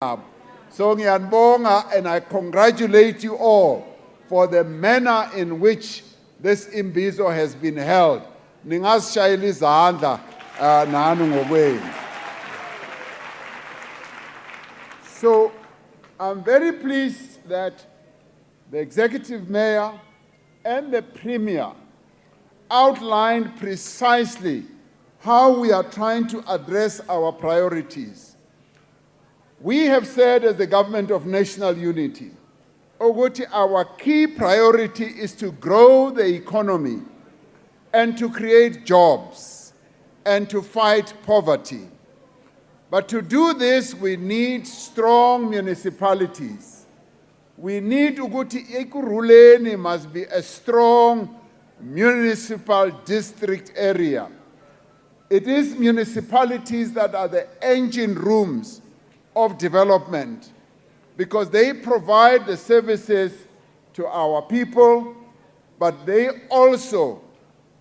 So ngiyabonga, and I congratulate you all for the manner in which this IIMBIZO has been held. Ningazishayela izandla nani ngokwenu. So I'm very pleased that the Executive Mayor and the Premier outlined precisely how we are trying to address our priorities. We have said as the Government of National Unity, our key priority is to grow the economy and to create jobs and to fight poverty. But to do this, we need strong municipalities. We need Ekurhuleni must be a strong municipal district area. It is municipalities that are the engine rooms of development because they provide the services to our people, but they also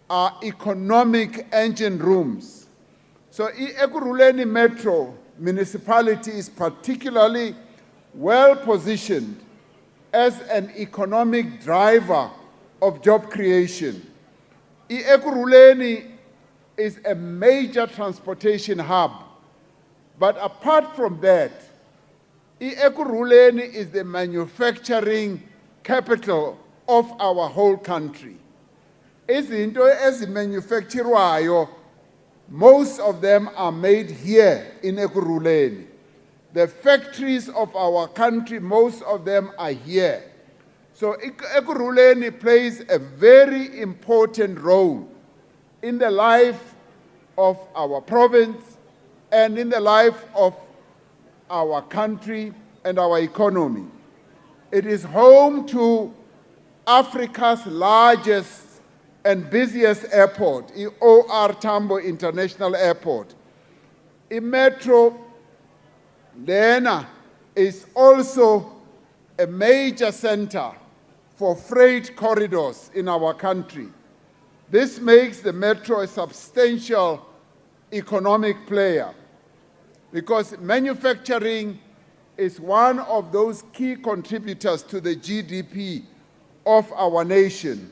are economic engine rooms. So Ekurhuleni Metro municipality is particularly well positioned as an economic driver of job creation. Ekurhuleni is a major transportation hub. But apart from that, Ekurhuleni is the manufacturing capital of our whole country. Izinto ezimanufacturwayo, most of them are made here in Ekurhuleni. The factories of our country, most of them are here. So Ekurhuleni plays a very important role in the life of our province and in the life of our country and our economy. It is home to Africa's largest and busiest airport, O.R. Tambo International Airport. Metro Lena is also a major center for freight corridors in our country. This makes the Metro a substantial economic player because manufacturing is one of those key contributors to the GDP of our nation.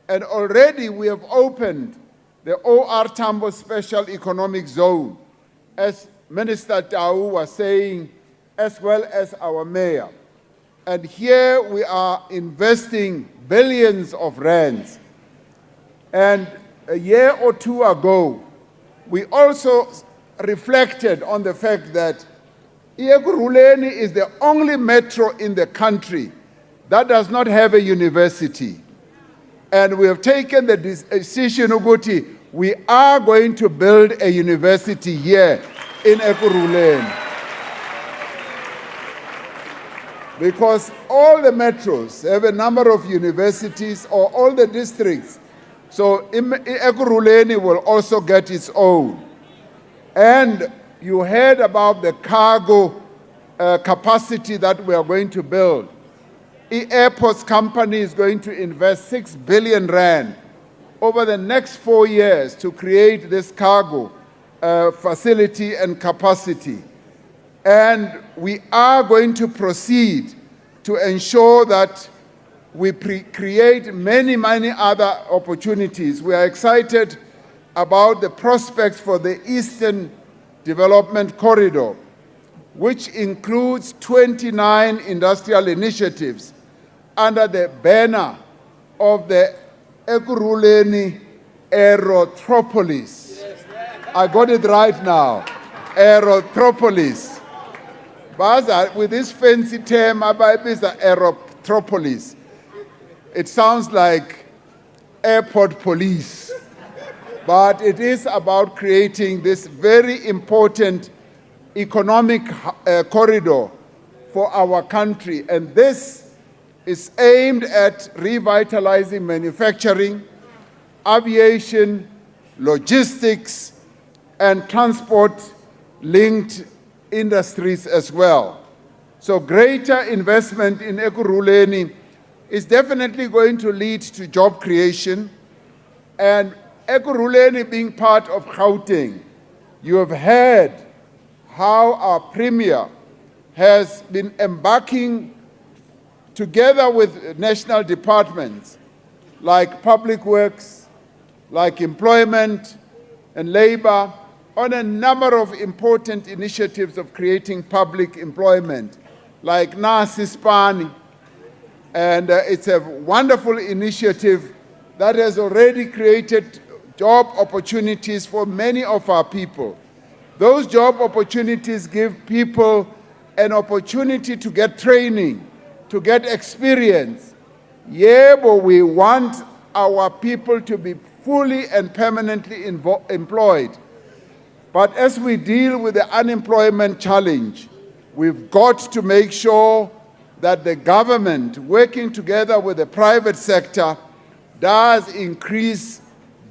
And already we have opened the O.R. Tambo Special Economic Zone, as Minister Tau was saying, as well as our mayor. And here we are investing billions of rands. And a year or two ago, we also reflected on the fact that Ekurhuleni is the only metro in the country that does not have a university. And we have taken the decision, Uguti, we are going to build a university here in Ekurhuleni. Because all the metros have a number of universities, or all the districts. So Ekurhuleni will also get its own. And you heard about the cargo capacity that we are going to build. Airports company is going to invest 6 billion rand over the next 4 years to create this cargo facility and capacity. And we are going to proceed to ensure that we create many, many other opportunities. We are excited about the prospects for the Eastern Development Corridor, which includes 29 industrial initiatives under the banner of the Ekurhuleni Aerotropolis. I got it right now, Aerotropolis. But with this fancy term, it's the Aerotropolis. It sounds like airport police. But it is about creating this very important economic corridor for our country. And this is aimed at revitalizing manufacturing, aviation, logistics, and transport-linked industries as well. So greater investment in Ekurhuleni is definitely going to lead to job creation. And Ekurhuleni being part of Gauteng, you have heard how our Premier has been embarking together with national departments like Public Works, like Employment and Labor, on a number of important initiatives of creating public employment, like Tsakane. And it's a wonderful initiative that has already created job opportunities for many of our people. Those job opportunities give people an opportunity to get training, to get experience. Yeah, but we want our people to be fully and permanently employed. But as we deal with the unemployment challenge, we've got to make sure that the government, working together with the private sector, does increase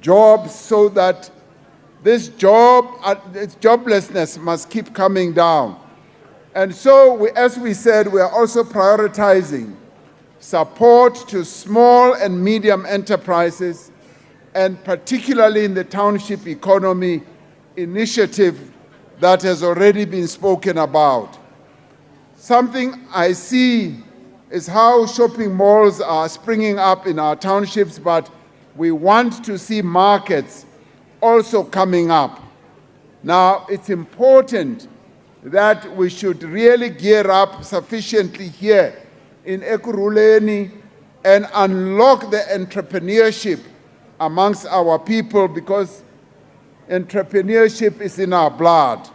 jobs so that this joblessness must keep coming down. And so, as we said, we are also prioritizing support to small and medium enterprises, and particularly in the township economy initiative that has already been spoken about. Something I see is how shopping malls are springing up in our townships, but we want to see markets also coming up. Now, it's important that we should really gear up sufficiently here in Ekurhuleni and unlock the entrepreneurship amongst our people, because entrepreneurship is in our blood.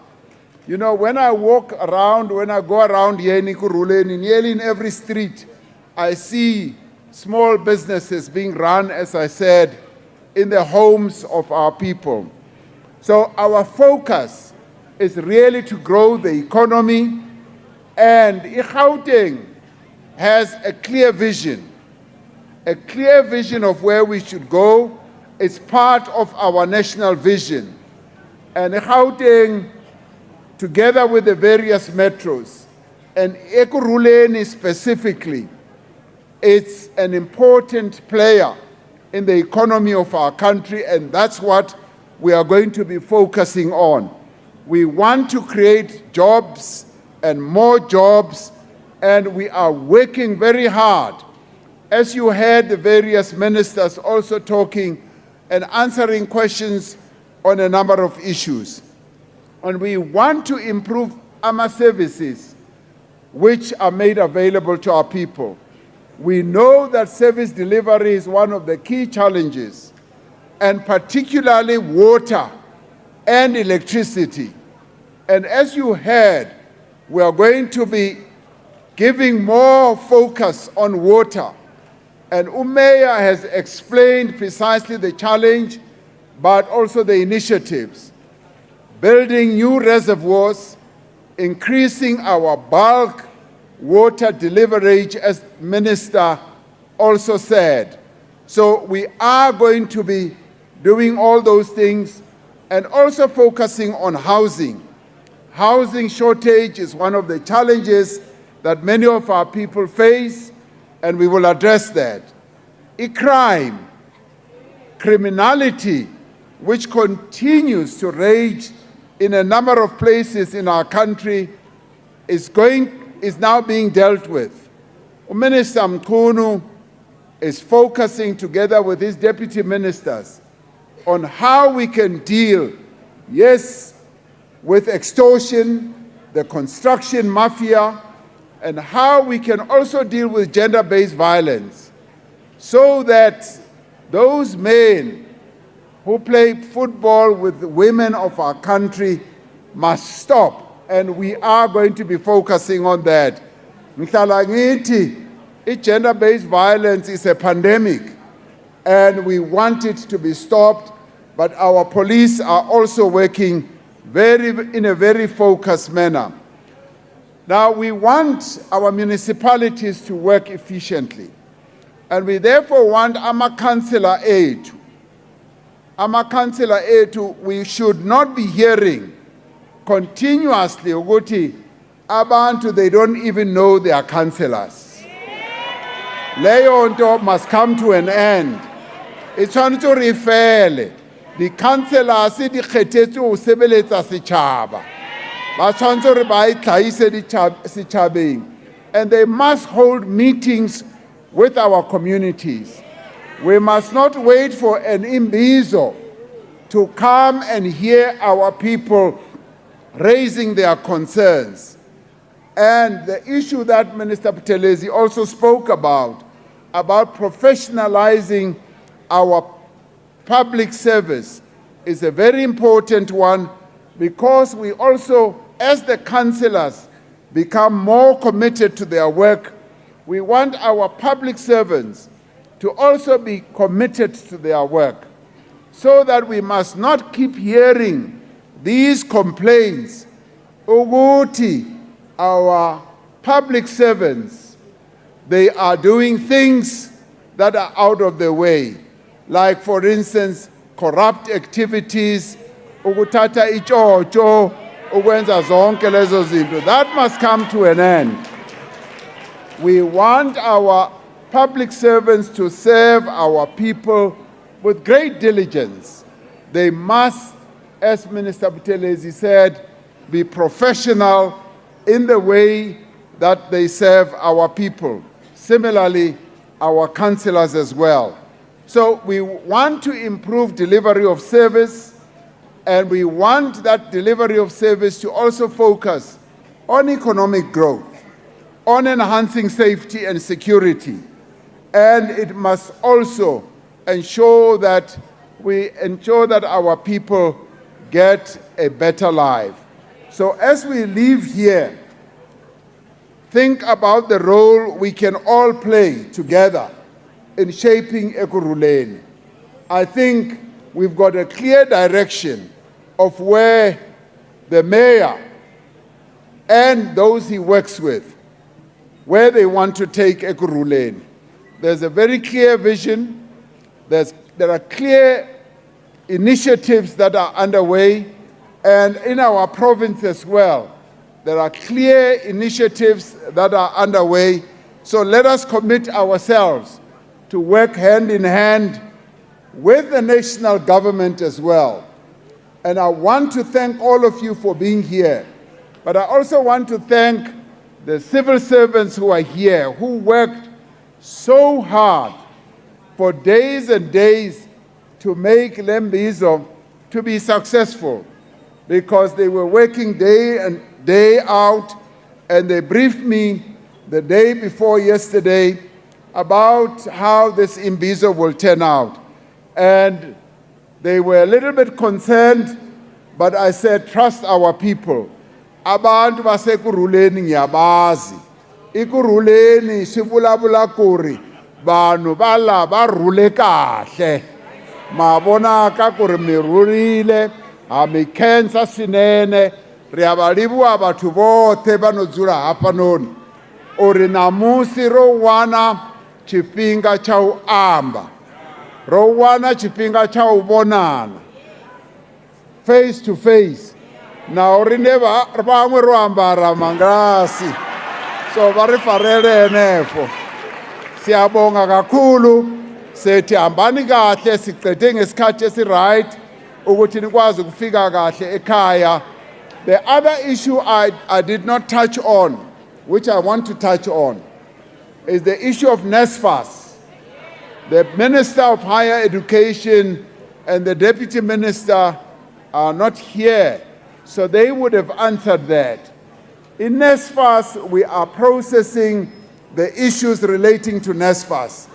You know, when I go around here in Ekurhuleni, nearly in every street, I see small businesses being run, as I said, in the homes of our people. So our focus is really to grow the economy, and Gauteng has a clear vision of where we should go. It's part of our national vision. And Gauteng, together with the various metros, and Ekurhuleni specifically, it's an important player in the economy of our country, and that's what we are going to be focusing on. We want to create jobs and more jobs, and we are working very hard. As you heard the various ministers also talking and answering questions on a number of issues. And we want to improve our services which are made available to our people. We know that service delivery is one of the key challenges, and particularly water and electricity. And as you heard, we are going to be giving more focus on water. And Mayor has explained precisely the challenge, but also the initiatives. Building new reservoirs, increasing our bulk water delivery, as Minister also said. So we are going to be doing all those things, and also focusing on housing. Housing shortage is one of the challenges that many of our people face, and we will address that. Crime, criminality, which continues to rage in a number of places in our country, is now being dealt with. Minister Mkhunu is focusing together with his deputy ministers on how we can deal, yes, with extortion, the construction mafia, and how we can also deal with gender-based violence, so that those men who play football with the women of our country must stop. And we are going to be focusing on that. Gender-based violence is a pandemic, and we want it to be stopped, but our police are also working in a very focused manner. Now, we want our municipalities to work efficiently, and we therefore want our councillor aid. We should not be hearing continuously ukuthi abantu, they don't even know they are councillors. Leyo nto must come to an end. It's trying to refer the councillors di kgethetswe ho sebeletsa setjhaba. ba tshwanetse hore ba itlhaise setjhabeng, and they must hold meetings with our communities. We must not wait for an IIMBIZO to come and hear our people raising their concerns. And the issue that Minister Buthelezi also spoke about professionalizing our public service, is a very important one, because we also, as the councillors, become more committed to their work. We want our public servants to also be committed to their work, so that we must not keep hearing these complaints. Ukuthi, our public servants, they are doing things that are out of the way. Like, for instance, corrupt activities, ukuthatha ichocho, ukwenza zonke lezo zinto. That must come to an end. We want our public servants to serve our people with great diligence. They must, as Minister Buthelezi said, be professional in the way that they serve our people. Similarly, our councillors as well. So we want to improve delivery of service, and we want that delivery of service to also focus on economic growth, on enhancing safety and security, and it must also ensure that our people get a better life. So as we leave here, think about the role we can all play together in shaping Ekurhuleni. I think we've got a clear direction of where the mayor and those he works with, where they want to take Ekurhuleni. There's a very clear vision. There are clear initiatives that are underway, and in our province as well, there are clear initiatives that are underway. So let us commit ourselves to work hand in hand with the national government as well. And I want to thank all of you for being here, but I also want to thank the civil servants who are here, who worked so hard for days and days to make IIMBIZO to be successful, because they were working day in, day out, and they briefed me the day before yesterday about how this IIMBIZO will turn out. And they were a little bit concerned, but I said, trust our people. Abantu basekurhuleni ngiyabazi. Ikurhuleni sivulabula kuri vanhu vala va rhule kahle. Ma vonaka kuri mi rhurile, ha mi khensa swinene, ri ya va liviwa vathu vothe va no dzula hapa noni. Uri namusi ro wana chifhinga cha u amba, ro wana chifhinga cha u vonana face to face. Na rine van'we ro ambara mangasi, so va ri farele enefo. Siyabonga kakhulu, sethi hambani kahle, siqede ngesikhathi esi-right ukuthi nikwazi ukufika kahle ekhaya. The other issue I did not touch on, which I want to touch on, is the issue of NSFAS. The Minister of Higher Education and the Deputy Minister are not here, so they would have answered that. In NSFAS, we are processing the issues relating to NSFAS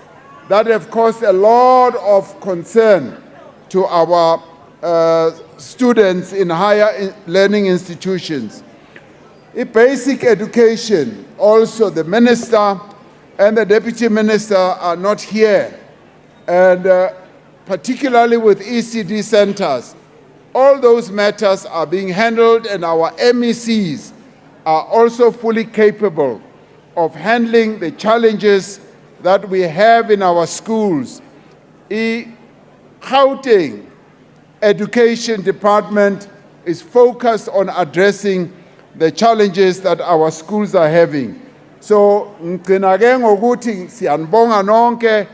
that have caused a lot of concern to our students in higher learning institutions. In basic education, also the Minister and the Deputy Minister are not here, and particularly with ECD centers, all those matters are being handled, and our MECs are also fully capable of handling the challenges that we have in our schools. The Gauteng Education Department is focused on addressing the challenges that our schools are having. So, ngicina ke ngokuthi siyanibonga nonke,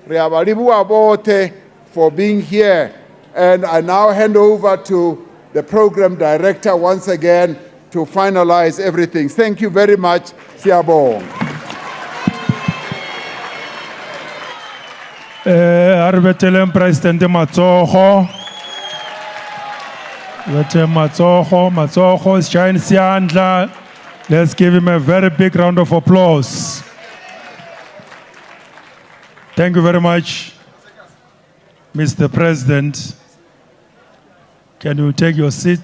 riyabalibuka bothe for being here. And I now hand over to the program director once again to finalize everything. Thank you very much. Siyabonga. Arbetelem President Matsoho. Matsoho, shine siandla. Let's give him a very big round of applause. Thank you very much, Mr. President. Can you take your seat?